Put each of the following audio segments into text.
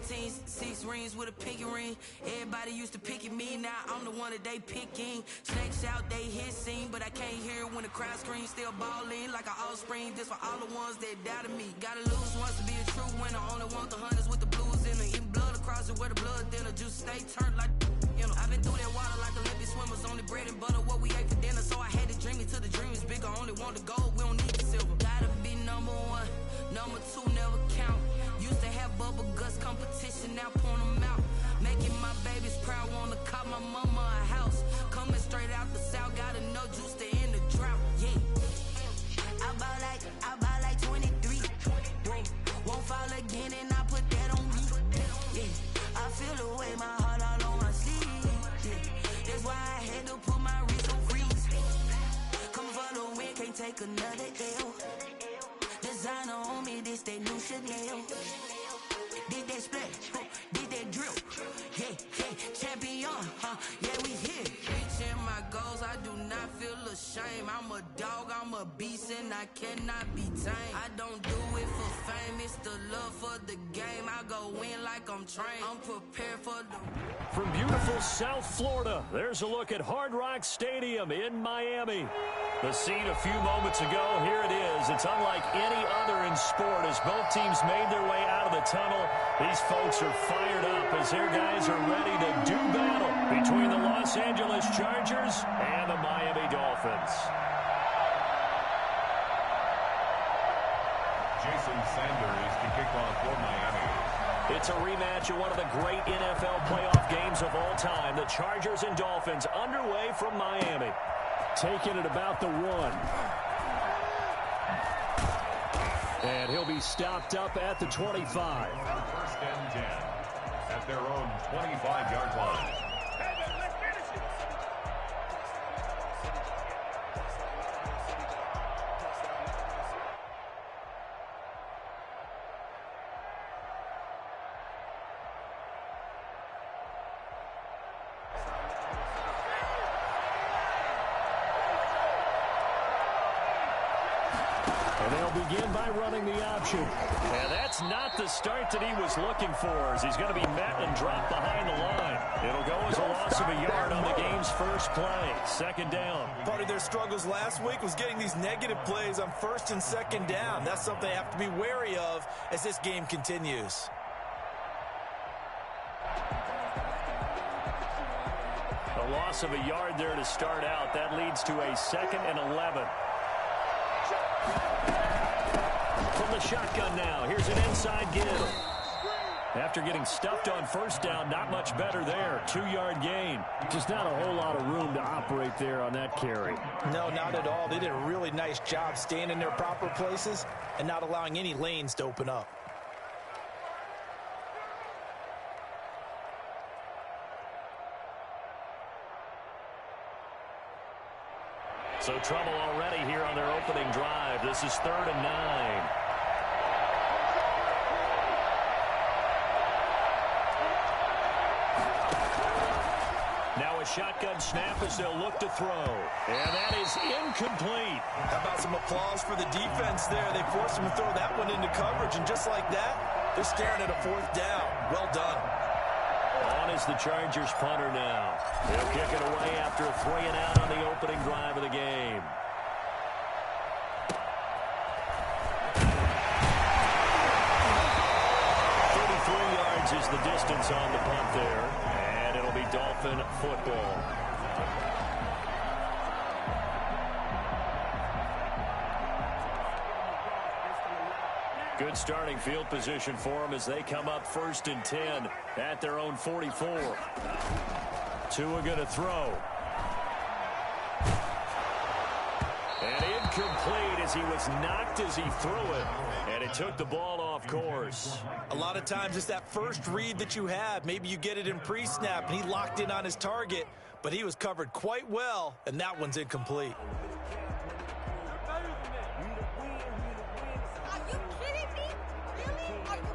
15, 6 rings with a pinky ring. Everybody used to pick at me, now I'm the one that they picking. Snakes out, they hit scene, but I can't hear it when the crowd screams. Still ballin' like an offspring, this for all the ones that doubted me. Gotta lose once to be a true winner, only want the hunters with the blues in it. Eating blood across it where the blood thinner, juice stay turned like, you know. I've been through that water like Olympic swimmers, only bread and butter, what we ate for dinner. So I had to dream it till the dream is bigger, only want the gold, we don't need the silver. Gotta be number one, number two never count. Used to have bubble guts competition, now point them out. Making my babies proud, wanna cop my mama a house. Coming straight out the south, gotta know juice to end the drought, yeah. I bought like 23. Won't fall again and I put that on me, yeah. I feel the way, my heart all on my sleeve, yeah. That's why I had to put my wrist on freeze. Come for the win, can't take another L. Designer on me, this that new Chanel. Did that splash, did that drip, yeah, champion, yeah, we here. Reaching my goals, I do not feel ashamed. I'm a dog, I'm a beast, and I cannot be tamed. I don't do it for fame, it's the love for the game. I go in like I'm trained, I'm prepared for the... From beautiful South Florida, there's a look at Hard Rock Stadium in Miami. The scene a few moments ago, here it is. It's unlike any other in sport as both teams made their way out of the tunnel. These folks are fired up as their guys are ready to do battle between the Los Angeles Chargers and the Miami Dolphins. Jason Sanders to kick off for Miami. It's a rematch of one of the great NFL playoff games of all time. The Chargers and Dolphins underway from Miami. Taking it about the 1. And he'll be stopped up at the 25. First and 10 at their own 25-yard line. And they'll begin by running the option. And that's not the start that he was looking for, as he's going to be met and dropped behind the line. It'll go as a loss of a yard on the game's first play. Second down. Part of their struggles last week was getting these negative plays on first and second down. That's something they have to be wary of as this game continues. A loss of a yard there to start out. That leads to a 2nd and 11. From the shotgun now, here's an inside give. After getting stuffed on first down, not much better there. 2-yard gain. Just not a whole lot of room to operate there on that carry. No, not at all. They did a really nice job staying in their proper places and not allowing any lanes to open up. So trouble already here on their opening drive. This is 3rd and 9. Now a shotgun snap as they'll look to throw. And that is incomplete. How about some applause for the defense there? They forced him to throw that one into coverage, and just like that, they're staring at a 4th down. Well done. On is the Chargers punter now. They'll kick it away after a 3-and-out on the opening drive of the game. Is the distance on the punt there, and it'll be Dolphin football. Good starting field position for them as they come up 1st and 10 at their own 44. Tua going to throw. And incomplete as he was knocked as he threw it. And it took the ball off course. A lot of times it's that first read that you have. Maybe you get it in pre-snap, and he locked in on his target, but he was covered quite well, and that one's incomplete. Are you kidding me? Really? Are you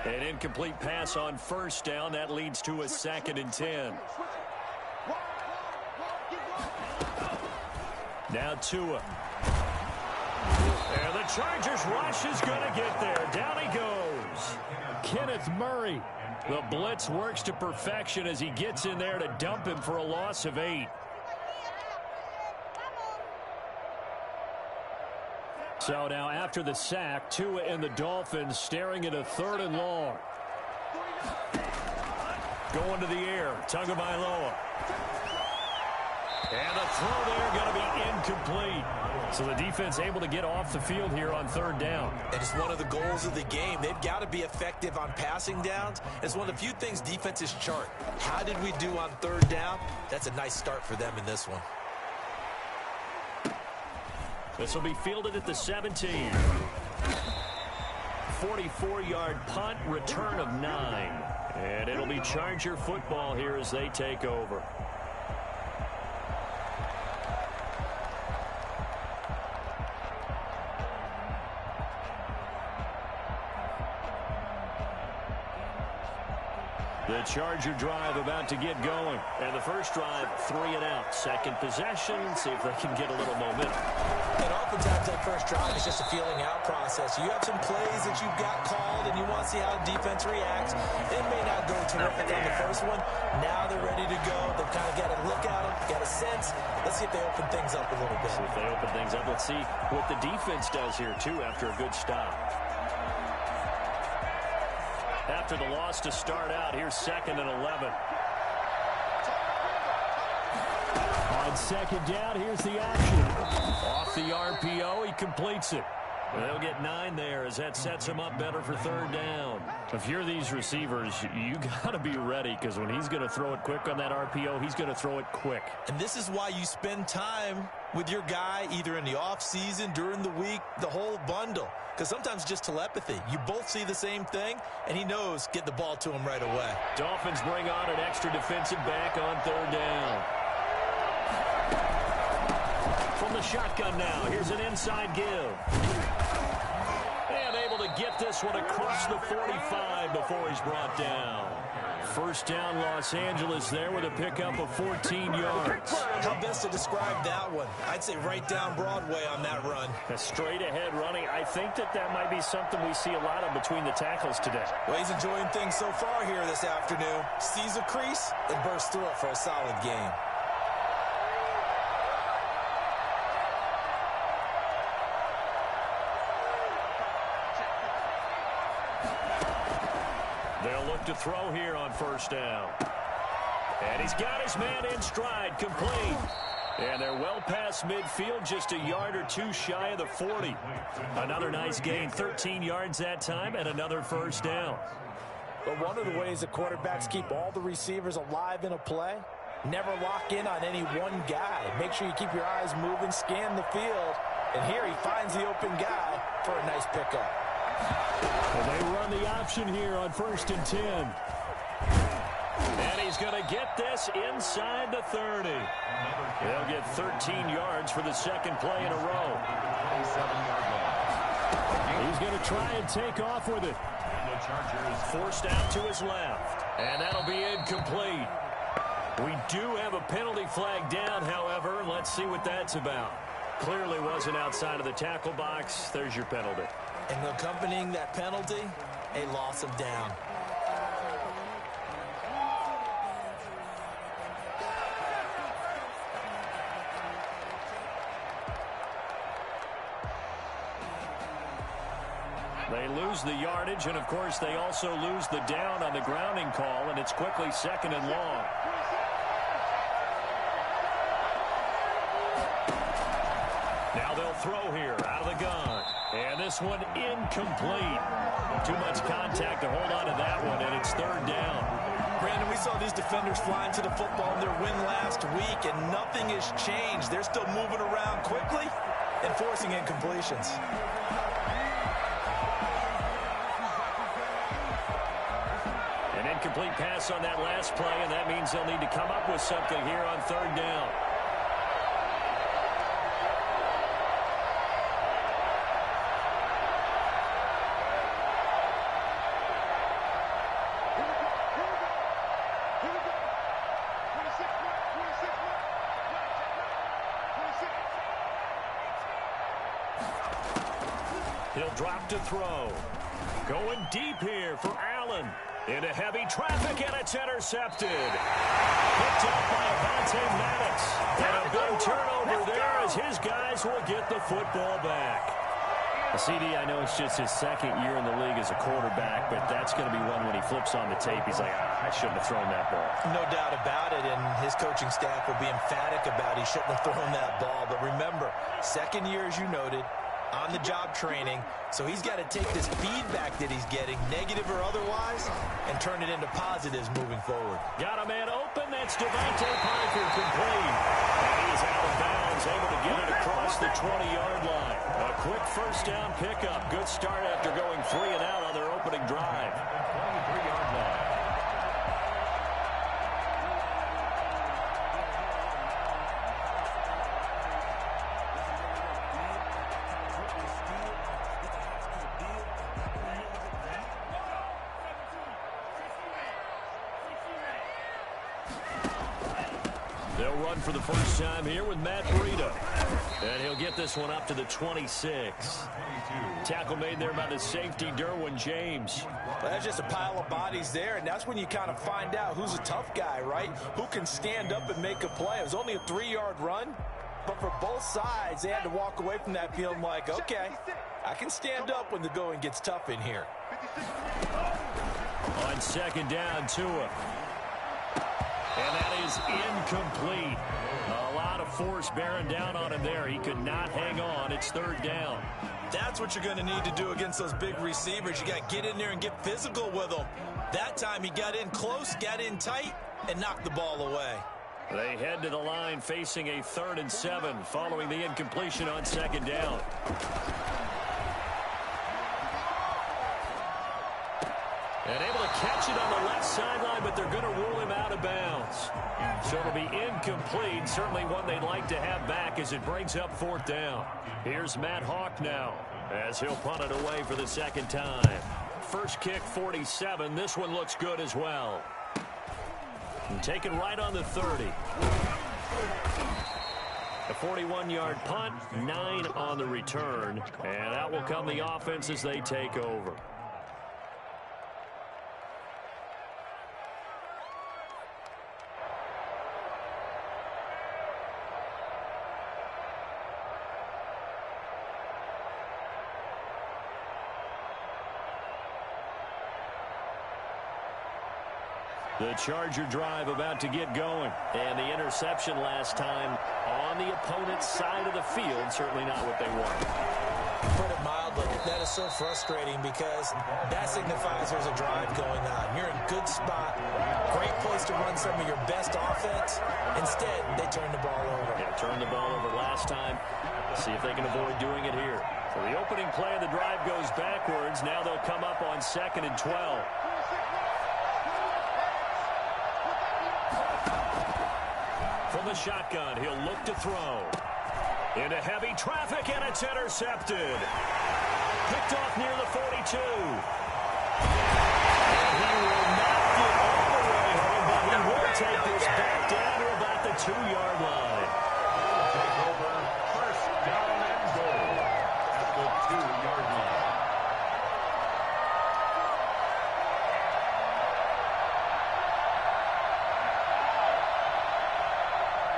kidding me? An incomplete pass on first down. That leads to a 2nd and 10. Now Tua. And the Chargers rush is going to get there. Down he goes. Kenneth Murray. The blitz works to perfection as he gets in there to dump him for a loss of 8. So now after the sack, Tua and the Dolphins staring at a 3rd and long. Going to the air, Tagovailoa. And the throw there going to be incomplete. So the defense able to get off the field here on 3rd down. And it's one of the goals of the game. They've got to be effective on passing downs. It's one of the few things defenses chart. How did we do on 3rd down? That's a nice start for them in this one. This will be fielded at the 17. 44-yard punt, return of 9. And it'll be Charger football here as they take over. The Charger drive about to get going. And the first drive, 3 and out. Second possession, see if they can get a little momentum. And oftentimes that first drive is just a feeling out process. You have some plays that you've got called, and you want to see how the defense reacts. It may not go terrific on the first one. Now they're ready to go. They've kind of got to look at them, got a sense. Let's see if they open things up a little bit. See if they open things up. Let's see what the defense does here, too, after a good stop. After the loss to start out, here's 2nd and 11. On 2nd down, here's the action. Off the RPO, he completes it. They'll get 9 there as that sets him up better for 3rd down. If you're these receivers, you got to be ready because when he's going to throw it quick on that RPO, he's going to throw it quick. And this is why you spend time with your guy either in the offseason, during the week, the whole bundle. Because sometimes just telepathy. You both see the same thing, and he knows get the ball to him right away. Dolphins bring on an extra defensive back on 3rd down. From the shotgun now, here's an inside give. And able to get this one across the 45 before he's brought down. First down, Los Angeles there with a pickup of 14 yards. How best to describe that one? I'd say right down Broadway on that run. A straight ahead running. I think that might be something we see a lot of between the tackles today. Well, he's enjoying things so far here this afternoon. Sees a crease and bursts through it for a solid game. They'll look to throw here on 1st down. And he's got his man in stride, complete. And they're well past midfield, just a yard or 2 shy of the 40. Another nice gain, 13 yards that time, and another 1st down. But one of the ways the quarterbacks keep all the receivers alive in a play, never lock in on any one guy. Make sure you keep your eyes moving, scan the field. And here he finds the open guy for a nice pickup. And they run the option here on 1st and 10. And he's going to get this inside the 30. They'll get 13 yards for the 2nd play in a row. He's going to try and take off with it. Forced out to his left. And that'll be incomplete. We do have a penalty flag down, however. Let's see what that's about. Clearly wasn't outside of the tackle box. There's your penalty. And accompanying that penalty, a loss of down. They lose the yardage, and of course they also lose the down on the grounding call, and it's quickly 2nd and long. Now they'll throw here out of the gun. And this one incomplete. Too much contact to hold on to that one, and it's 3rd down. Brandon, we saw these defenders flying to the football in their win last week, and nothing has changed. They're still moving around quickly and forcing incompletions. An incomplete pass on that last play, and that means they'll need to come up with something here on 3rd down. He'll drop to throw. Going deep here for Allen. Into heavy traffic, and it's intercepted. Picked up by Avonte Maddox. And a big turnover there as his guys will get the football back. CD, I know it's just his second year in the league as a quarterback, but that's going to be one when he flips on the tape, he's like, I shouldn't have thrown that ball. No doubt about it, and his coaching staff will be emphatic about he shouldn't have thrown that ball. But remember, second year, as you noted, on-the-job training, so he's got to take this feedback that he's getting, negative or otherwise, and turn it into positives moving forward. Got a man open. That's Devontae Parker complete. And he is out of bounds, able to get it across the 20-yard line. A quick first down pickup. Good start after going 3 and out on their opening drive. 23-yard line. They'll run for the first time here with Matt Breida. And he'll get this one up to the 26. Tackle made there by the safety, Derwin James. Well, that's just a pile of bodies there, and that's when you kind of find out who's a tough guy, right? Who can stand up and make a play. It was only a 3-yard run, but for both sides, they had to walk away from that feeling like, okay, I can stand up when the going gets tough in here. On second down, Tua. And that is incomplete. A lot of force bearing down on him there. He could not hang on. It's third down. That's what you're going to need to do against those big receivers. You got to get in there and get physical with them. That time he got in close, got in tight, and knocked the ball away. They head to the line facing a 3rd and 7 following the incompletion on second down. And able to catch it on the left sideline, but they're going to rule him out of bounds. So it'll be incomplete. Certainly one they'd like to have back as it brings up 4th down. Here's Matt Hawk now as he'll punt it away for the second time. First kick, 47. This one looks good as well. And taken right on the 30. A 41-yard punt, 9 on the return. And out will come the offense as they take over. The Charger drive about to get going. And the interception last time on the opponent's side of the field. Certainly not what they want. Put it mildly, that is so frustrating because that signifies there's a drive going on. You're in a good spot. Great place to run some of your best offense. Instead, they turn the ball over. Yeah, turned the ball over last time. See if they can avoid doing it here. So the opening play of the drive goes backwards. Now they'll come up on 2nd and 12. From the shotgun, he'll look to throw. Into heavy traffic, and it's intercepted. Picked off near the 42. And he will not get all the way home, but he will take this back down to about the 2-yard line. Take over first down and goal at the 2-yard line.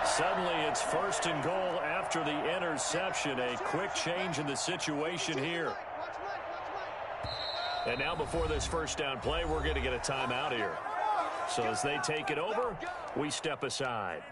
Suddenly, it's 1st and goal after the interception. A quick change in the situation here. And now before this first down play, we're going to get a timeout here. So as they take it over, we step aside.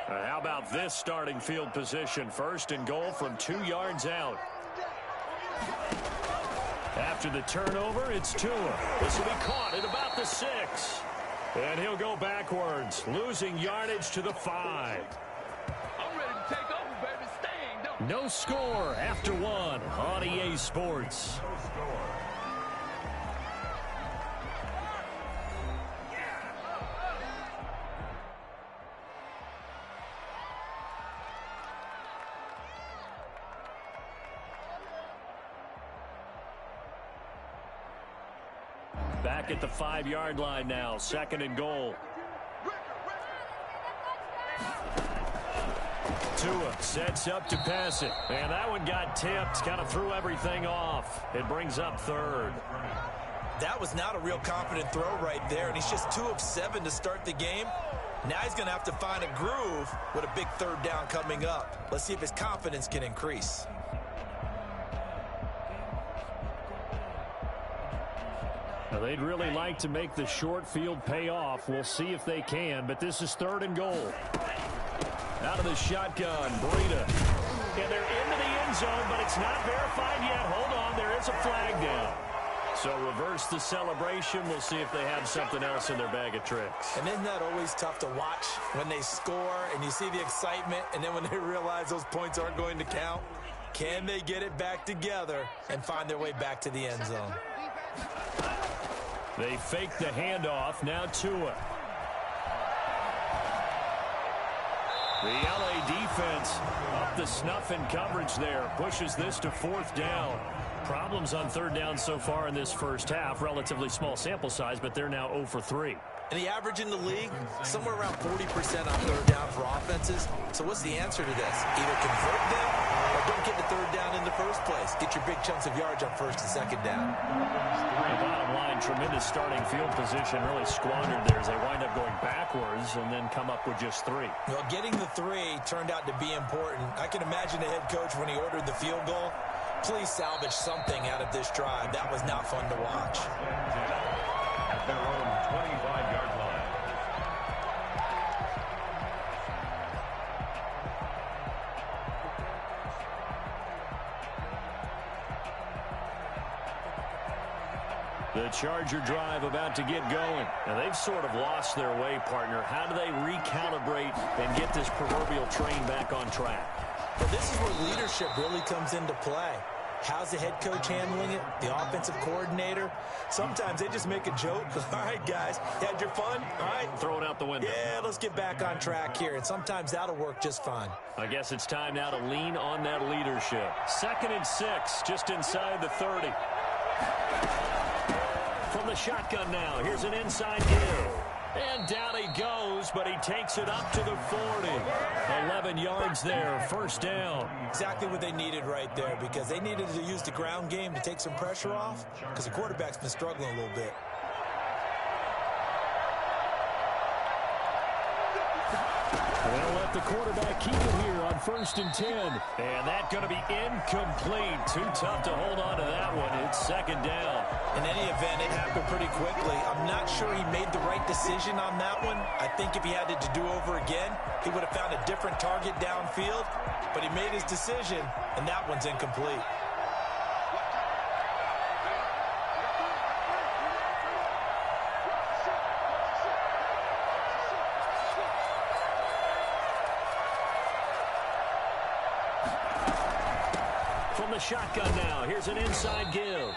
How about this starting field position? 1st and goal from 2 yards out. After the turnover, it's Tua. This will be caught at about the 6. And he'll go backwards, losing yardage to the 5. I'm ready to take over, baby. Staying, No score after 1 on EA Sports. No score. Back at the 5-yard line now, 2nd and goal. Tua sets up to pass it. And that one got tipped, kind of threw everything off. It brings up 3rd. That was not a real confident throw right there, and he's just 2 of 7 to start the game. Now he's going to have to find a groove with a big 3rd down coming up. Let's see if his confidence can increase. Now they'd really like to make the short field pay off. We'll see if they can, but this is 3rd and goal. Out of the shotgun, Breida. And they're into the end zone, but it's not verified yet. Hold on, there is a flag down. So reverse the celebration. We'll see if they have something else in their bag of tricks. And isn't that always tough to watch when they score and you see the excitement, and then when they realize those points aren't going to count? Can they get it back together and find their way back to the end zone? They fake the handoff. Now Tua. The LA defense up the snuff in coverage there. Pushes this to 4th down. Problems on 3rd down so far in this first half. Relatively small sample size, but they're now 0 for 3. And the average in the league, somewhere around 40% on 3rd down for offenses. So what's the answer to this? Either convert them or don't get the 3rd down in the first place. Get your big chunks of yards on 1st and 2nd down. The bottom line, tremendous starting field position, really squandered there as they wind up going backwards and then come up with just 3. Well, getting the 3 turned out to be important. I can imagine the head coach when he ordered the field goal. Please salvage something out of this drive. That was not fun to watch. At their own 25-yard line. The Charger drive about to get going. Now, they've sort of lost their way, partner. How do they recalibrate and get this proverbial train back on track? Well, this is where leadership really comes into play. How's the head coach handling it? The offensive coordinator? Sometimes they just make a joke. All right, guys, had your fun? All right. Throw it out the window. Yeah, let's get back on track here. And sometimes that'll work just fine. I guess it's time now to lean on that leadership. 2nd and 6, just inside the 30. From the shotgun now, here's an inside give. And down he goes, but he takes it up to the 40. 11 yards there, 1st down. Exactly what they needed right there, because they needed to use the ground game to take some pressure off, because the quarterback's been struggling a little bit. They'll let the quarterback keep it here on 1st and 10. And that's going to be incomplete. Too tough to hold on to that one. It's 2nd down. In any event, it happened pretty quickly. I'm not sure he made the right decision on that one. I think if he had it to do over again, he would have found a different target downfield. But he made his decision, and that one's incomplete. From the shotgun now, here's an inside give.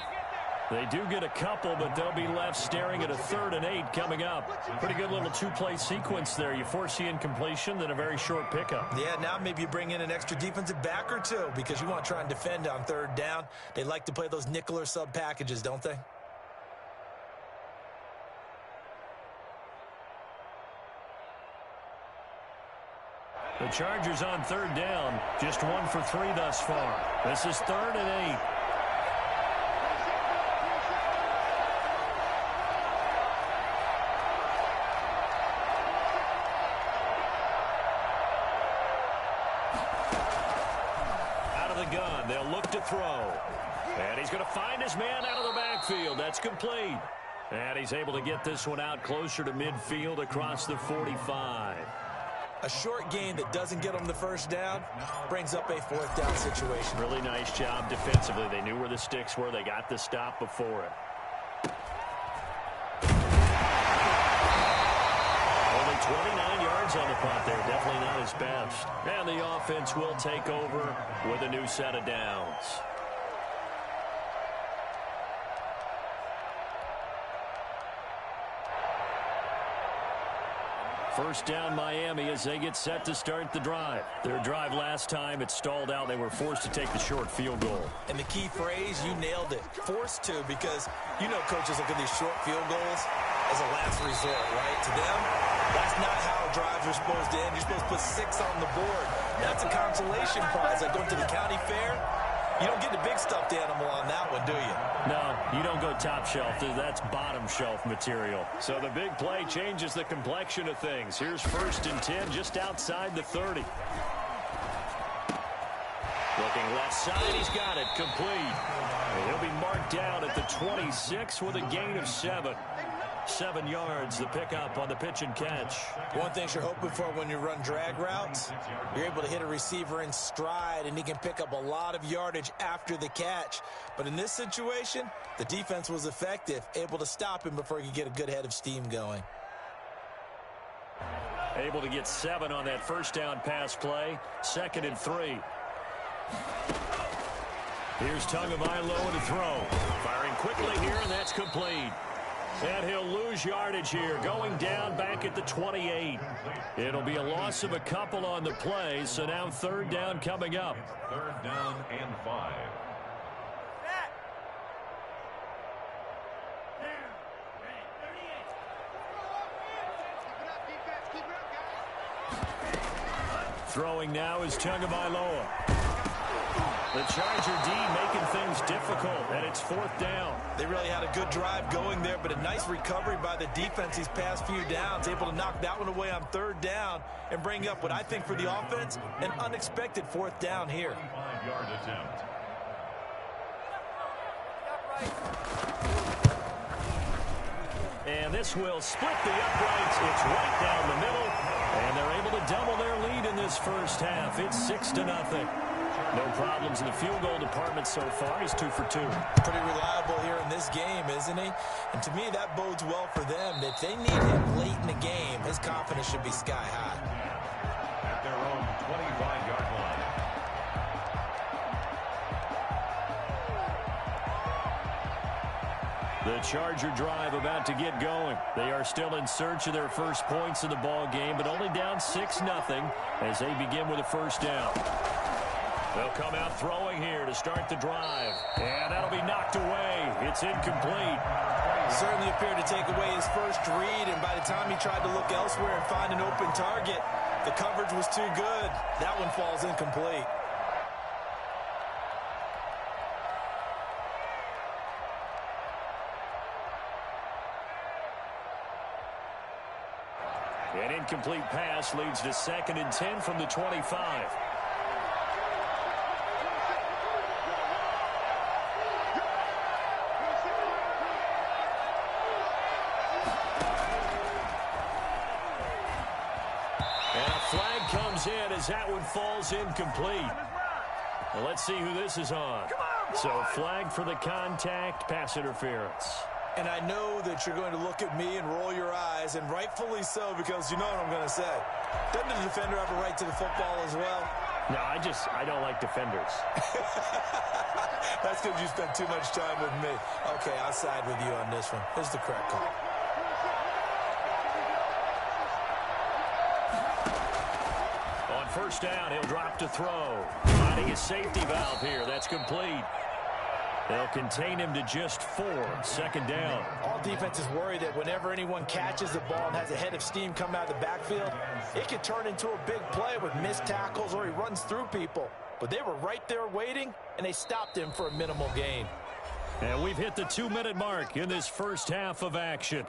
They do get a couple, but they'll be left staring at a 3rd and 8 coming up. Pretty good little 2-play sequence there. You force the incompletion, then a very short pickup. Yeah, now maybe you bring in an extra defensive back or 2 because you want to try and defend on 3rd down. They like to play those nickel or sub packages, don't they? The Chargers on 3rd down, just 1 for 3 thus far. This is 3rd and 8. Gun. They'll look to throw. And he's going to find his man out of the backfield. That's complete. And he's able to get this one out closer to midfield across the 45. A short gain that doesn't get them the 1st down brings up a 4th down situation. Really nice job defensively. They knew where the sticks were. They got the stop before it. Only 29 yards on the punt there. Definitely not his best. And the offense will take over with a new set of downs. First down Miami as they get set to start the drive. Their drive last time, it stalled out. They were forced to take the short field goal. And the key phrase, you nailed it. Forced to, because you know coaches look at these short field goals as a last resort, right? To them, that's not how drives are supposed to end. You're supposed to put 6 on the board. That's a consolation prize. Like going to the county fair, you don't get the big stuffed animal on that one, do you? No, you don't go top shelf. That's bottom shelf material. So the big play changes the complexion of things. Here's 1st and 10 just outside the 30. Looking left side, he's got it, complete. And he'll be marked down at the 26 with a gain of 7. 7 yards, the pickup on the pitch and catch. One thing you're hoping for when you run drag routes, you're able to hit a receiver in stride, and he can pick up a lot of yardage after the catch. But in this situation, the defense was effective, able to stop him before he could get a good head of steam going. Able to get 7 on that first down pass play. 2nd and 3. Here's Tagovailoa to throw. Firing quickly here, and that's complete. And he'll lose yardage here, going down back at the 28. It'll be a loss of a couple on the play, so now 3rd down coming up. 3rd down and 5. Throwing now is Tagovailoa. The Charger D making things difficult, and it's 4th down. They really had a good drive going there, but a nice recovery by the defense these past few downs, able to knock that one away on 3rd down and bring up what I think for the offense, an unexpected 4th down here. 5-yard attempt. And this will split the uprights. It's right down the middle, and they're able to double their lead in this first half. It's 6-0. No problems in the field goal department so far. He's 2 for 2. Pretty reliable here in this game, isn't he? And to me, that bodes well for them. If they need him late in the game, his confidence should be sky high. At their own 25-yard line. The Charger drive about to get going. They are still in search of their first points in the ball game, but only down 6-0 as they begin with a first down. They'll come out throwing here to start the drive. And that'll be knocked away. It's incomplete. Certainly appeared to take away his first read, and by the time he tried to look elsewhere and find an open target, the coverage was too good. That one falls incomplete. An incomplete pass leads to 2nd and 10 from the 25. In as that one falls incomplete. Well, let's see who this is on. So flag for the contact, pass interference. And I know that you're going to look at me and roll your eyes, and rightfully so, because you know what I'm going to say. Doesn't the defender have a right to the football as well? No, I don't like defenders. That's because you spent too much time with me. Okay, I'll side with you on this one. This is the correct call. First down, he'll drop to throw. Finding a safety valve here. That's complete. They'll contain him to just 4. 2nd down. All defenses worry that whenever anyone catches the ball and has a head of steam come out of the backfield, it could turn into a big play with missed tackles or he runs through people. But they were right there waiting, and they stopped him for a minimal gain. And we've hit the 2-minute mark in this first half of action.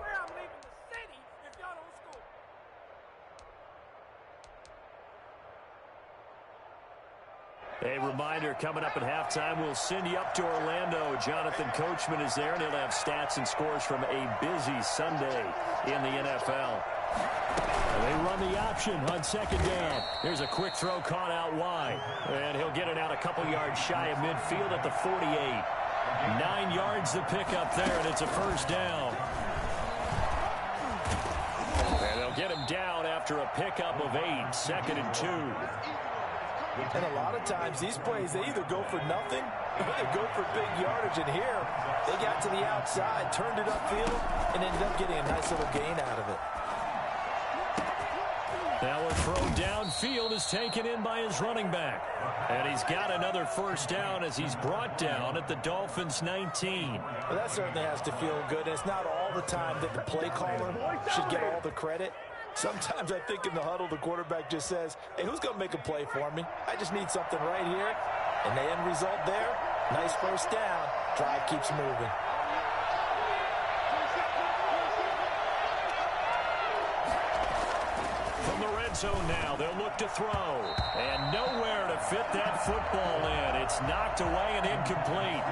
A reminder, coming up at halftime, we'll send you up to Orlando. Jonathan Coachman is there, and he'll have stats and scores from a busy Sunday in the NFL. And they run the option on 2nd down. Here's a quick throw caught out wide. And he'll get it out a couple yards shy of midfield at the 48. 9 yards the pickup there, and it's a first down. And they'll get him down after a pickup of 8. 2nd and 2. And a lot of times, these plays, they either go for nothing or they go for big yardage. And here, they got to the outside, turned it upfield, and ended up getting a nice little gain out of it. throw downfield is taken in by his running back. And he's got another first down as he's brought down at the Dolphins' 19. Well, that certainly has to feel good. It's not all the time that the play caller should get all the credit. Sometimes I think in the huddle, the quarterback just says, hey, who's going to make a play for me? I just need something right here. And the end result there, nice first down. Drive keeps moving. From the red zone now, they'll look to throw. And nowhere to fit that football in. It's knocked away and incomplete.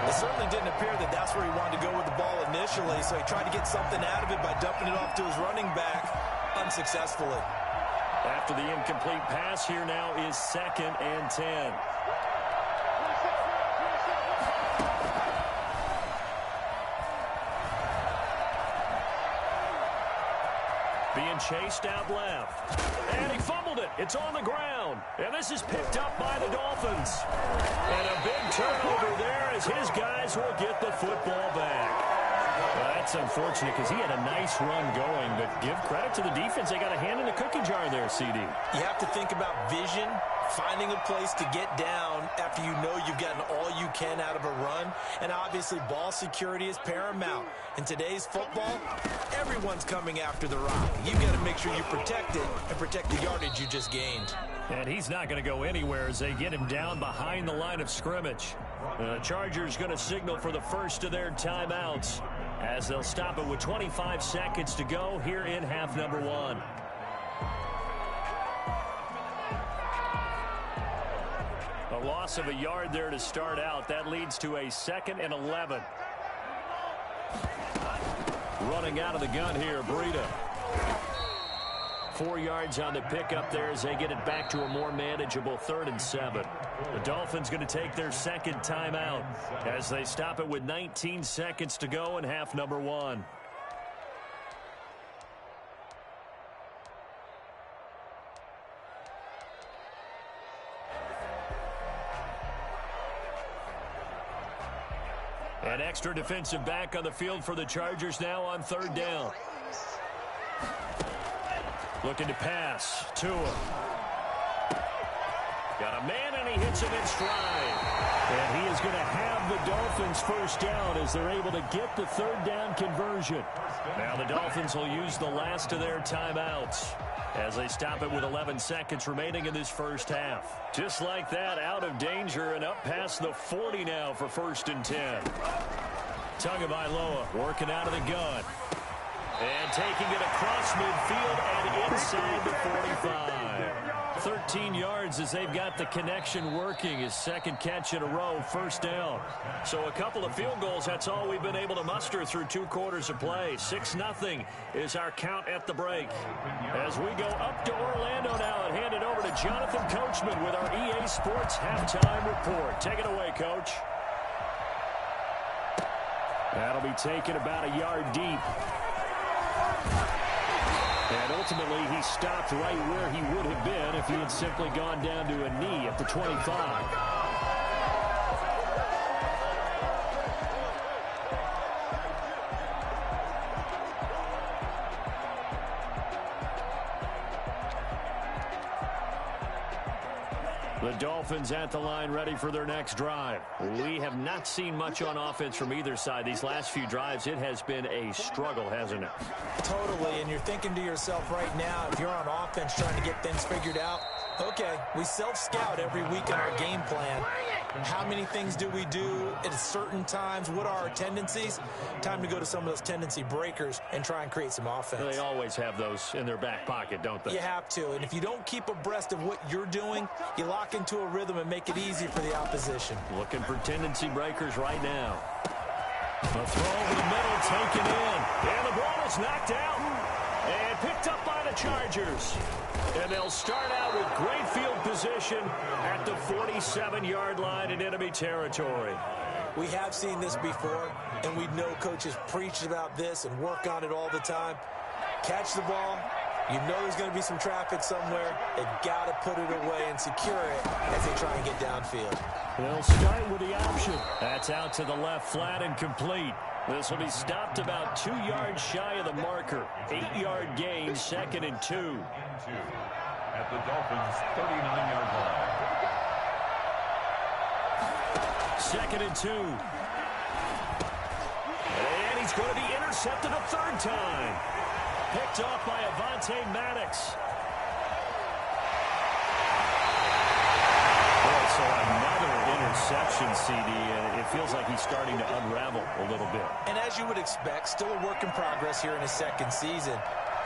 It certainly didn't appear that that's where he wanted to go with the ball initially, so he tried to get something out of it by dumping it off to his running back unsuccessfully. After the incomplete pass, here now is 2nd and 10. Being chased out left. And he fumbled it. It's on the ground. And this is picked up by the Dolphins. And a big turnover there as his guys will get the football back. Well, that's unfortunate because he had a nice run going, but give credit to the defense. They got a hand in the cookie jar there, CD. You have to think about vision, finding a place to get down after you know you've gotten all you can out of a run. And obviously, ball security is paramount. In today's football, everyone's coming after the rock. You've got to make sure you protect it and protect the yardage you just gained. And he's not going to go anywhere as they get him down behind the line of scrimmage. The Chargers going to signal for the first of their timeouts as they'll stop it with 25 seconds to go here in half number 1. A loss of a yard there to start out. That leads to a 2nd and 11. Running out of the gun here, Breida. 4 yards on the pickup there as they get it back to a more manageable 3rd and 7. The Dolphins going to take their 2nd timeout as they stop it with 19 seconds to go in half number 1. An extra defensive back on the field for the Chargers now on 3rd down. Looking to pass. Tua. Got a man, and he hits him in stride. And he is going to have the Dolphins first down as they're able to get the 3rd down conversion. Now the Dolphins will use the last of their timeouts as they stop it with 11 seconds remaining in this first half. Just like that, out of danger and up past the 40 now for 1st and 10. Tagovailoa working out of the gun. And taking it across midfield and inside the 45. 13 yards as they've got the connection working. His 2nd catch in a row, 1st down. So a couple of field goals, that's all we've been able to muster through 2 quarters of play. 6-0 is our count at the break. As we go up to Orlando now and hand it over to Jonathan Coachman with our EA Sports Halftime Report. Take it away, Coach. That'll be taken about a yard deep. And ultimately, he stopped right where he would have been if he had simply gone down to a knee at the 25. The Dolphins at the line ready for their next drive. We have not seen much on offense from either side. These last few drives, it has been a struggle, hasn't it? Totally, and you're thinking to yourself right now, if you're on offense trying to get things figured out, okay, we self-scout every week in our game plan. How many things do we do at certain times? What are our tendencies? Time to go to some of those tendency breakers and try and create some offense. They always have those in their back pocket, don't they? You have to, and if you don't keep abreast of what you're doing, you lock into a rhythm and make it easy for the opposition. Looking for tendency breakers right now. The throw over the middle, taken in. And the ball is knocked out and picked up by the Chargers. And they'll start out with great field position at the 47-yard line in enemy territory. We have seen this before, and we know coaches preach about this and work on it all the time. Catch the ball. You know there's going to be some traffic somewhere. They've got to put it away and secure it as they try and get downfield. They'll start with the option. That's out to the left, flat and complete. This will be stopped about 2 yards shy of the marker. 8-yard gain, 2nd and 2. At the Dolphins' 39-yard line. 2nd and 2. And he's going to be intercepted a third time. Picked off by Avonte Maddox. So another interception, CD. It feels like he's starting to unravel a little bit. And as you would expect, still a work in progress here in his second season.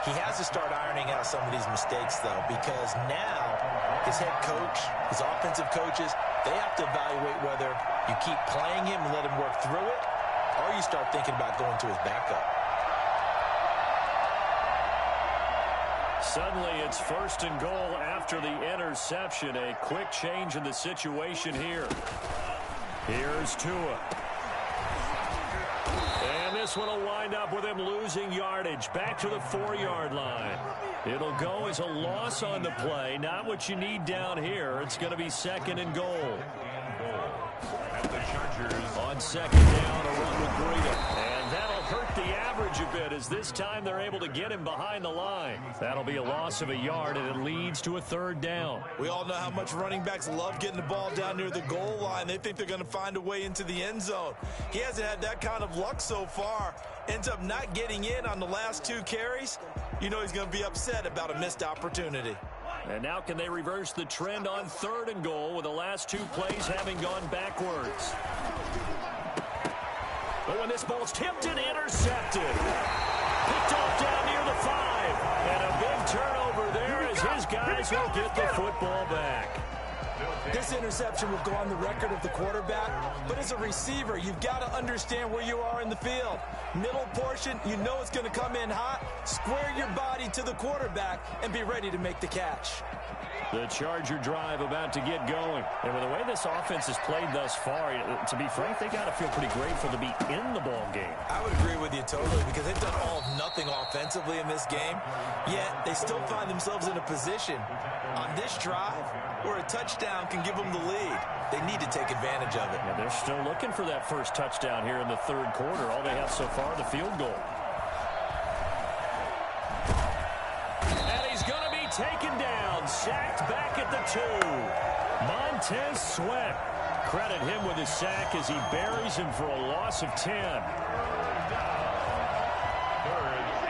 He has to start ironing out some of these mistakes, though, because now his head coach, his offensive coaches, they have to evaluate whether you keep playing him and let him work through it, or you start thinking about going to his backup. Suddenly, it's 1st and goal after the interception. A quick change in the situation here. Here's Tua. And this one will wind up with him losing yardage. Back to the 4-yard line. It'll go as a loss on the play. Not what you need down here. It's going to be 2nd and goal. At the Chargers. On 2nd down, a run with Breida. And that'll hurt the average a bit as this time they're able to get him behind the line. That'll be a loss of a yard, and it leads to a 3rd down. We all know how much running backs love getting the ball down near the goal line. They think they're going to find a way into the end zone. He hasn't had that kind of luck so far. Ends up not getting in on the last 2 carries. You know he's going to be upset about a missed opportunity. And now can they reverse the trend on 3rd and goal with the last 2 plays having gone backwards? But when this ball's tipped and intercepted. Picked off down near the 5. And a big turnover there as his guys will get the football back. This interception will go on the record of the quarterback, but as a receiver, you've got to understand where you are in the field. Middle portion, you know it's going to come in hot. Square your body to the quarterback and be ready to make the catch. The Charger drive about to get going. And with the way this offense has played thus far, to be frank, they got to feel pretty grateful to be in the ball game. I would agree with you totally because they've done all of nothing offensively in this game, yet they still find themselves in a position on this drive where a touchdown can give them the lead. They need to take advantage of it. Yeah, they're still looking for that first touchdown here in the 3rd quarter. All they have so far, the field goal. And he's going to be taken down, sacked back at the 2. Montez Sweat. Credit him with his sack as he buries him for a loss of 10.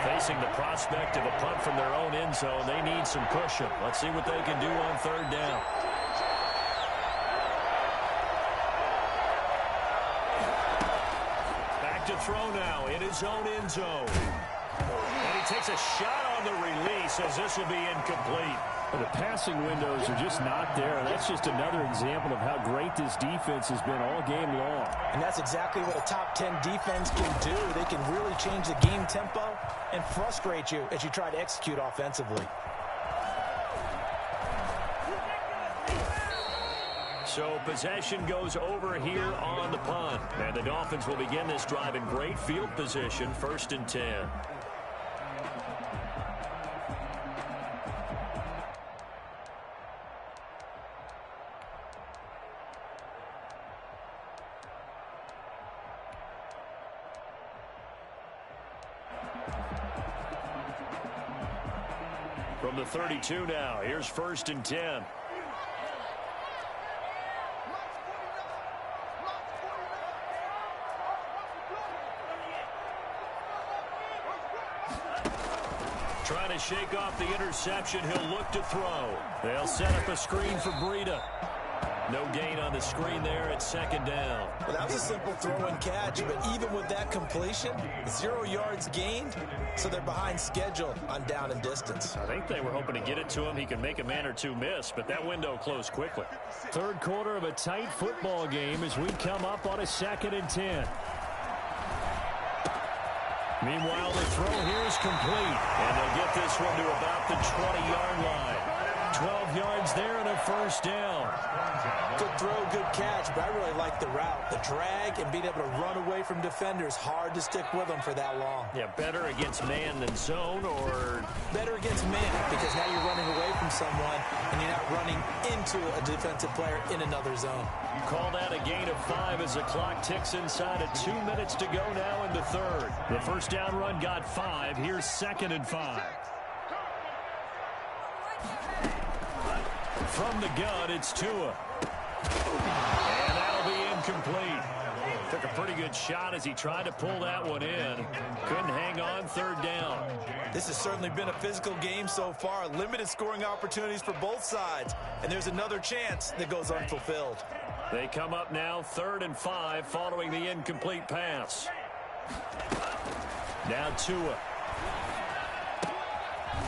Facing the prospect of a punt from their own end zone, they need some cushion. Let's see what they can do on 3rd down. Back to throw now in his own end zone. And he takes a shot on the release as this will be incomplete. The passing windows are just not there. That's just another example of how great this defense has been all game long. And that's exactly what a top 10 defense can do. They can really change the game tempo and frustrate you as you try to execute offensively. So possession goes over here on the punt. And the Dolphins will begin this drive in great field position, 1st and 10. From the 32 now, here's 1st and 10. Trying to shake off the interception, he'll look to throw. They'll set up a screen for Breida. No gain on the screen there at 2nd down. Well, that was a simple throw and catch, but even with that completion, 0 yards gained, so they're behind schedule on down and distance. I think they were hoping to get it to him. He can make a man or two miss, but that window closed quickly. 3rd quarter of a tight football game as we come up on a 2nd and 10. Meanwhile, the throw here is complete, and they'll get this one to about the 20-yard line. 12 yards there and a first down. Good throw, good catch, but I really like the route. The drag and being able to run away from defenders, hard to stick with them for that long. Yeah, better against man than zone, or better against man, because now you're running away from someone and you're not running into a defensive player in another zone. Call that a gain of 5 as the clock ticks inside of 2 minutes to go now in the third. The first down run got 5. Here's 2nd and 5. From the gun, it's Tua. And that'll be incomplete. Took a pretty good shot as he tried to pull that one in. Couldn't hang on, 3rd down. This has certainly been a physical game so far. Limited scoring opportunities for both sides. And there's another chance that goes unfulfilled. They come up now 3rd and 5 following the incomplete pass. Now Tua.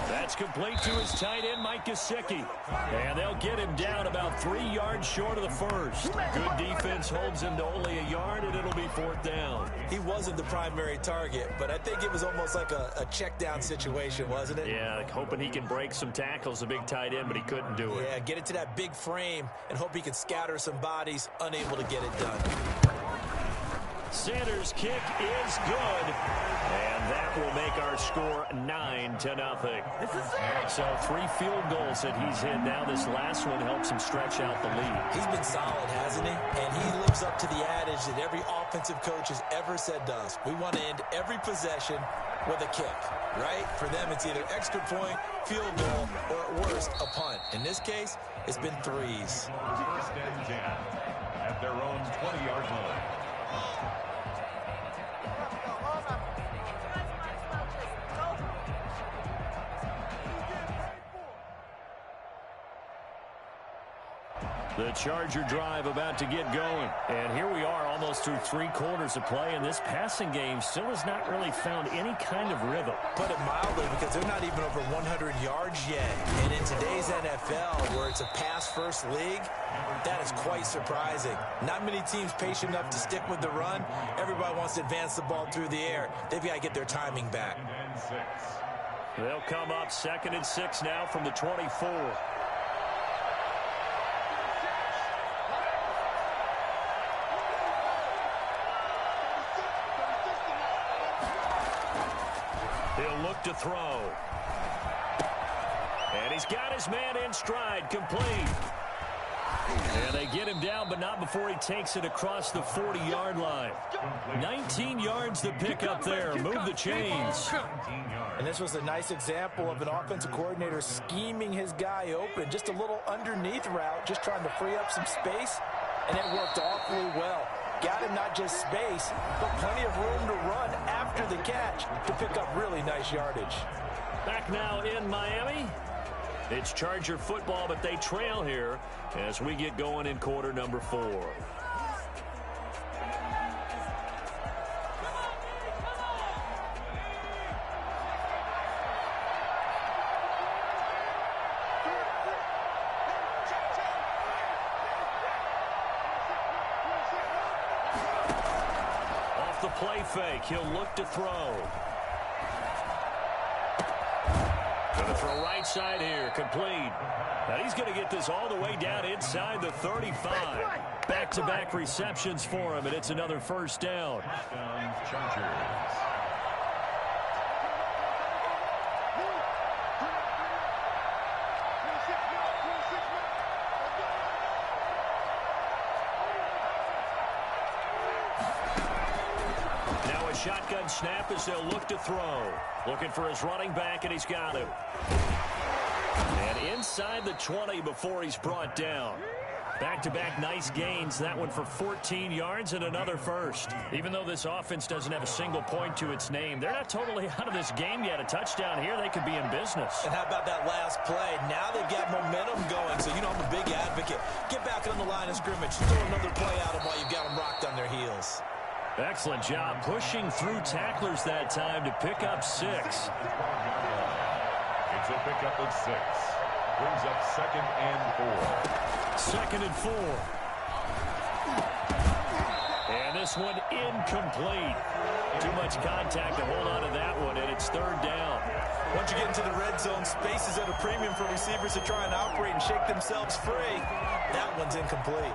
That's complete to his tight end, Mike Gesicki. And they'll get him down about 3 yards short of the first. Good defense holds him to only a yard, and it'll be 4th down. He wasn't the primary target, but I think it was almost like a check down situation, wasn't it? Yeah, like hoping he can break some tackles, a big tight end, but he couldn't do it. Yeah, get it to that big frame and hope he can scatter some bodies, unable to get it done. Sanders' kick is good, and that will make our score 9-0. So 3 field goals that he's hit now. This last one helps him stretch out the lead. He's been solid, hasn't he? And he lives up to the adage that every offensive coach has ever said to us. We want to end every possession with a kick, right? For them, it's either extra point, field goal, or at worst, a punt. In this case, it's been 3s. 1st and 10 at their own 20-yard line. The Charger drive about to get going. And here we are almost through 3 quarters of play, and this passing game still has not really found any kind of rhythm. Put it mildly, because they're not even over 100 yards yet. And in today's NFL, where it's a pass-first league, that is quite surprising. Not many teams patient enough to stick with the run. Everybody wants to advance the ball through the air. They've got to get their timing back. They'll come up 2nd and 6 now from the 24. He'll look to throw. And he's got his man in stride, complete. And they get him down, but not before he takes it across the 40-yard line. 19 yards to pick up there. Move the chains. And this was a nice example of an offensive coordinator scheming his guy open. Just a little underneath route, just trying to free up some space, and it worked awfully well. Got him not just space, but plenty of room to run after the catch to pick up really nice yardage. Back now in Miami. It's Charger football, but they trail here as we get going in quarter number 4. Off the play fake, he'll look to throw. Going to throw right side here, complete. Now he's going to get this all the way down inside the 35. Back-to-back receptions for him, and it's another first down. Chargers. Now a shotgun snap as they'll look to throw. Looking for his running back, and he's got him. And inside the 20 before he's brought down. Back-to-back nice gains. That one for 14 yards and another first. Even though this offense doesn't have a single point to its name, they're not totally out of this game yet. A touchdown here, they could be in business. And how about that last play? Now they've got momentum going, so you know I'm a big advocate. Get back on the line of scrimmage. Throw another play at them while you've got them rocked on their heels. Excellent job pushing through tacklers that time to pick up 6. It's a pickup of 6. Brings up 2nd and 4. 2nd and 4. And this one incomplete. Too much contact to hold on to that one, and it's 3rd down. Once you get into the red zone, space is at a premium for receivers to try and operate and shake themselves free. That one's incomplete.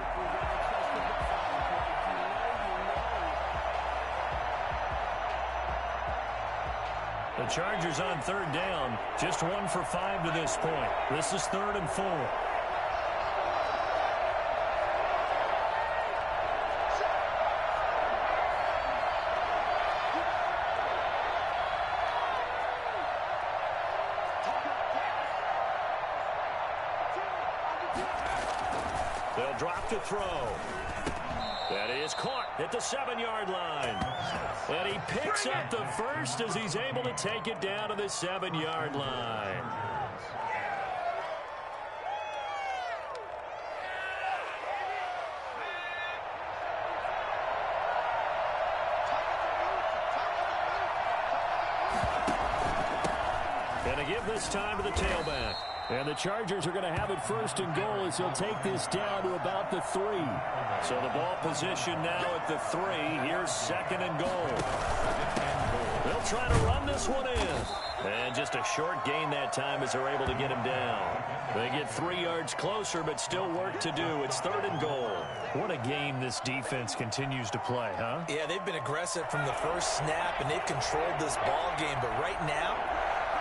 The Chargers on third down, just 1 for 5 to this point. This is 3rd and 4. They'll drop to throw. That is caught at the 7-yard line. And he picks up the first as he's able to take it down to the 7-yard line. And to give this time to the tailback. And the Chargers are going to have it 1st and goal as he'll take this down to about the 3. So the ball position now at the 3. Here's 2nd and goal. They'll try to run this one in. And just a short gain that time as they're able to get him down. They get 3 yards closer, but still work to do. It's 3rd and goal. What a game this defense continues to play, huh? Yeah, they've been aggressive from the first snap, and they've controlled this ball game. But right now,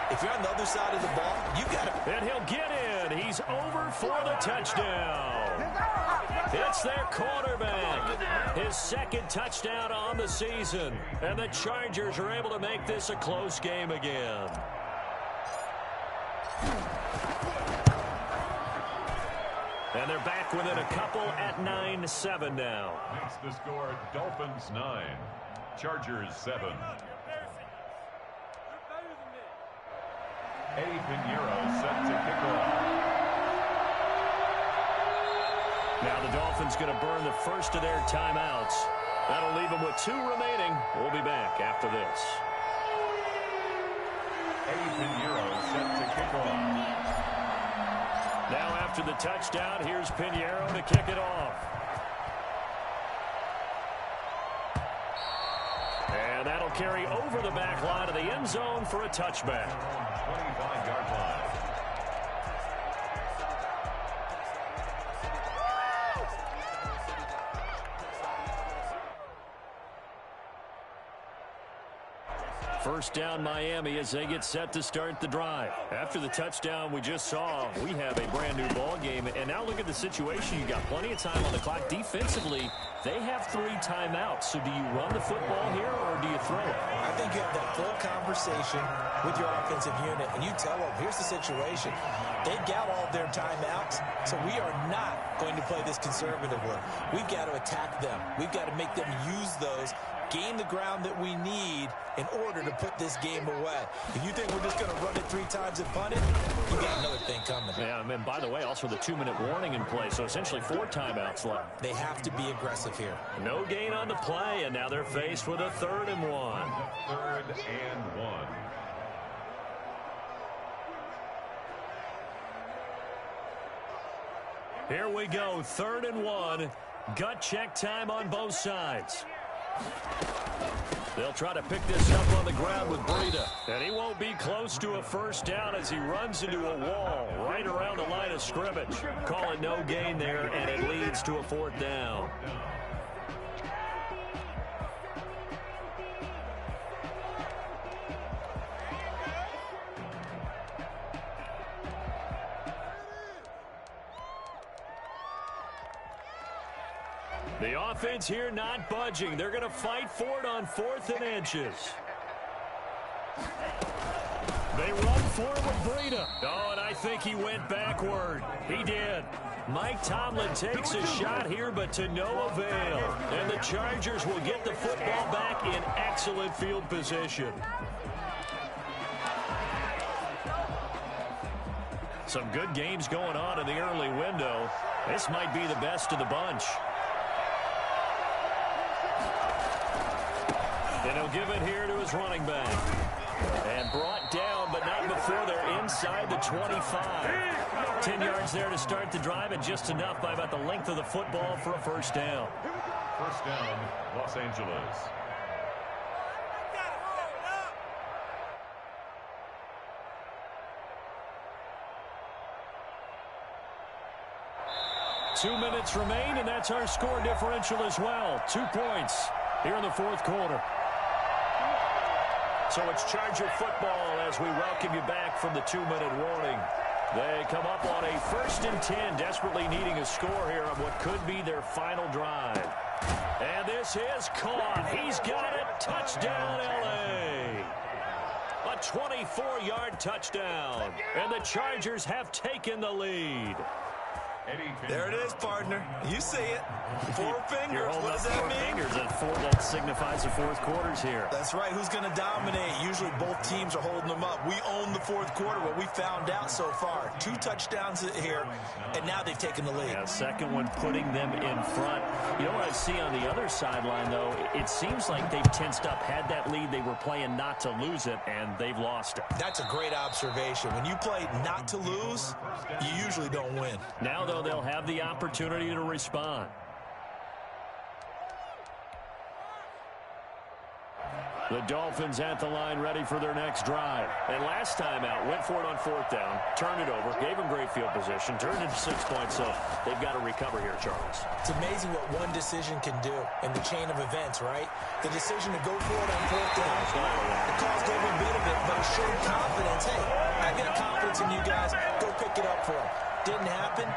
if you're on the other side of the ball, you've got to... And he'll get in. He's over for the touchdown. It's their quarterback. His 2nd touchdown on the season. And the Chargers are able to make this a close game again. And they're back within a couple at 9-7 now. Makes the score Dolphins 9, Chargers 7. Eddie Pinheiro set to kick off. Now the Dolphins going to burn the first of their timeouts. That'll leave them with 2 remaining. We'll be back after this. Eddie Pinheiro set to kick off. Now after the touchdown, here's Pinheiro to kick it off. And that'll carry over the back line of the end zone for a touchback. 25-yard line. First down Miami as they get set to start the drive. After the touchdown we just saw, we have a brand new ball game. And now look at the situation. You got plenty of time on the clock. Defensively, they have 3 timeouts. So do you run the football here or do you throw it? I think you have that full conversation with your offensive unit, and you tell them, here's the situation. They've got all their timeouts, so we are not going to play this conservatively. We've got to attack them. We've got to make them use those, gain the ground that we need in order to put this game away. If you think we're just going to run it 3 times and punt it, you got another thing coming. Yeah, and by the way, also the 2-minute warning in play, so essentially 4 timeouts left. They have to be aggressive here. No gain on the play, and now they're faced with a 3rd and 1. 3rd and 1. Here we go, 3rd and 1. Gut check time on both sides. They'll try to pick this up on the ground with Breida. And he won't be close to a first down as he runs into a wall right around the line of scrimmage. Call it no gain there, and it leads to a 4th down. The offense here not budging. They're going to fight for it on 4th and inches. They run for it with Breida. Oh, and I think he went backward. He did. Mike Tomlin takes a shot here, but to no avail. And the Chargers will get the football back in excellent field position. Some good games going on in the early window. This might be the best of the bunch. And he'll give it here to his running back. And brought down, but not before they're inside the 25. 10 yards there to start the drive, and just enough by about the length of the football for a first down. First down, Los Angeles. 2 minutes remain, and that's our score differential as well. 2 points here in the fourth quarter. So it's Charger football as we welcome you back from the 2-minute warning. They come up on a 1st and 10, desperately needing a score here on what could be their final drive. And this is caught. He's got it. Touchdown, L.A. A 24-yard touchdown. And the Chargers have taken the lead. There it is, partner. You see it. 4 fingers. What does that mean? Fingers. That signifies the fourth quarter's here. That's right. Who's going to dominate? Usually both teams are holding them up. We own the fourth quarter, what we found out so far. 2 touchdowns here, and now they've taken the lead. Yeah, second one putting them in front. You know what I see on the other sideline, though? It seems like they've tensed up. Had that lead, they were playing not to lose it, and they've lost it. That's a great observation. When you play not to lose, you usually don't win. Now, though, they'll have the opportunity to respond. The Dolphins at the line ready for their next drive. And last time out, went for it on 4th down, turned it over, gave them great field position, turned it to 6 points, so they've got to recover here, Charles. It's amazing what one decision can do in the chain of events, right? The decision to go for it on 4th down, it caused every bit of it, but it showed confidence. Hey, I got confidence in you guys. Go pick it up for them. Didn't happen.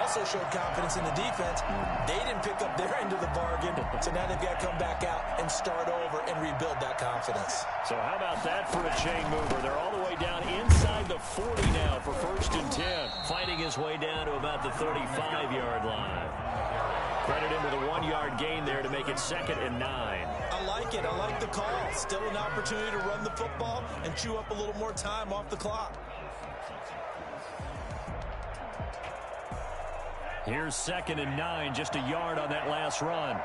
Also showed confidence in the defense. They didn't pick up their end of the bargain, so now they've got to come back out and start over and rebuild that confidence. So how about that for a chain mover? They're all the way down inside the 40 now for 1st and 10. Fighting his way down to about the 35-yard line. Credit him with a 1-yard gain there to make it 2nd and 9. I like it. I like the call. Still an opportunity to run the football and chew up a little more time off the clock. Here's 2nd and 9, just a yard on that last run.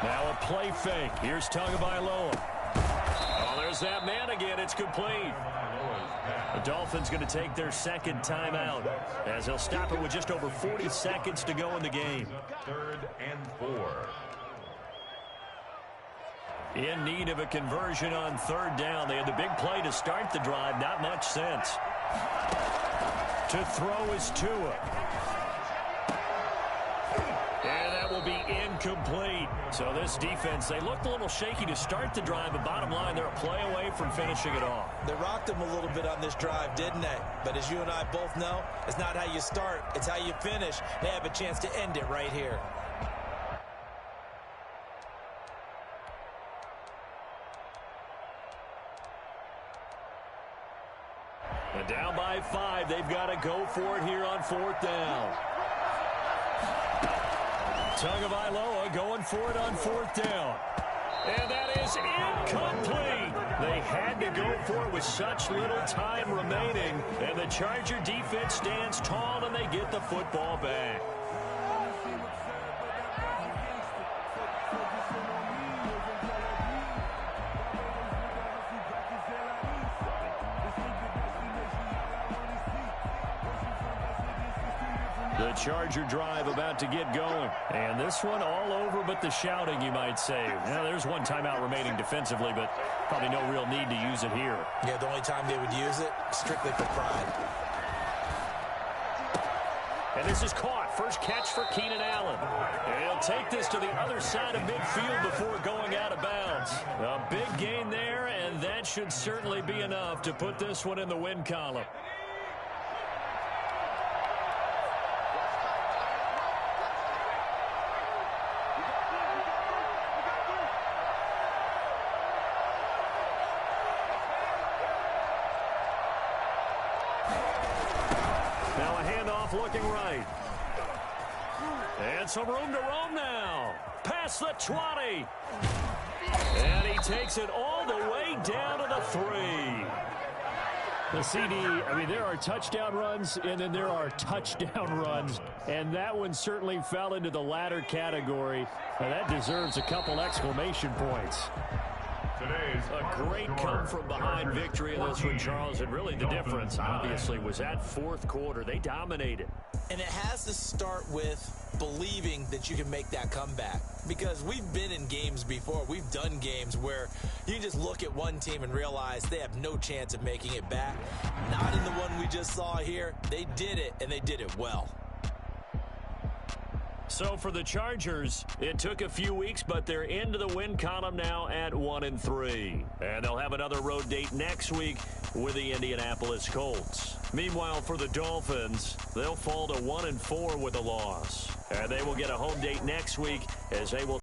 Now a play fake. Here's Tagovailoa. Oh, there's that man again. It's complete. The Dolphins going to take their 2nd timeout as they'll stop it with just over 40 seconds to go in the game. 3rd and 4. In need of a conversion on 3rd down. They had the big play to start the drive. Not much sense. To throw is Tua. And that will be incomplete. So this defense, they looked a little shaky to start the drive, but bottom line, they're a play away from finishing it off. They rocked them a little bit on this drive, didn't they? But as you and I both know, it's not how you start, it's how you finish. They have a chance to end it right here. And down by 5, they've got to go for it here on 4th down. Tagovailoa going for it on 4th down. And that is incomplete. They had to go for it with such little time remaining. And the Charger defense stands tall and they get the football back. The Charger drive about to get going. And this one all over but the shouting, you might say. Now, there's one timeout remaining defensively, but probably no real need to use it here. Yeah, the only time they would use it, strictly for pride. And this is caught. First catch for Keenan Allen. And he'll take this to the other side of midfield before going out of bounds. A big gain there, and that should certainly be enough to put this one in the win column. Now a handoff looking right. And some room to roam now. Past the 20. And he takes it all the way down to the 3. The CD, I mean, there are touchdown runs, and then there are touchdown runs. And that one certainly fell into the latter category. And that deserves a couple exclamation points. A great come-from-behind victory in this one, Charles. And really the difference, obviously, was that fourth quarter. They dominated. And it has to start with believing that you can make that comeback. Because we've been in games before. We've done games where you just look at one team and realize they have no chance of making it back. Not in the one we just saw here. They did it, and they did it well. So for the Chargers, it took a few weeks, but they're into the win column now at 1-3. And they'll have another road date next week with the Indianapolis Colts. Meanwhile, for the Dolphins, they'll fall to 1-4 with a loss. And they will get a home date next week as they will